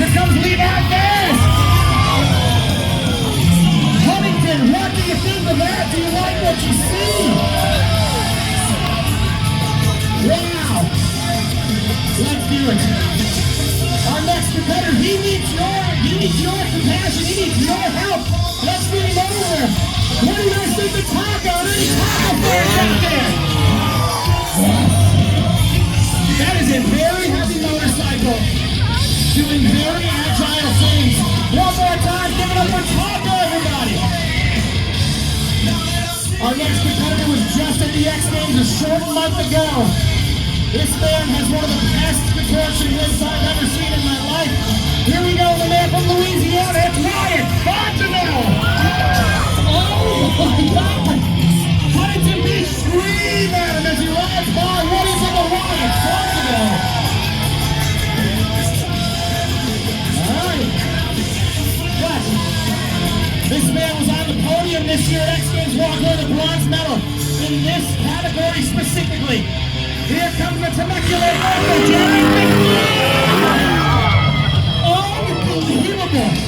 Here comes Levi Ferris. Huntington, what do you think of that? Do you like what you see? Wow. Let's do it. Our next competitor, he needs your compassion, he needs your help. Let's get him over there. What do you guys think of Taco? Any Taco fans out there? That is a very heavy motorcycle doing very agile things. One more time, give it up for Taco, everybody. Our next competitor was just at the X Games a short month ago. This man has one of the best proportion wins I've ever seen in my life. Here we go, the man from Louisiana, it's Ryan Fontenelle. Oh my God! Huntington Beach, scream at him as he rides by. What is it, Ryan Fontenelle? All right. But this man was on the podium this year at X Games, walked away with a bronze medal in this category specifically. Here comes the Temecula.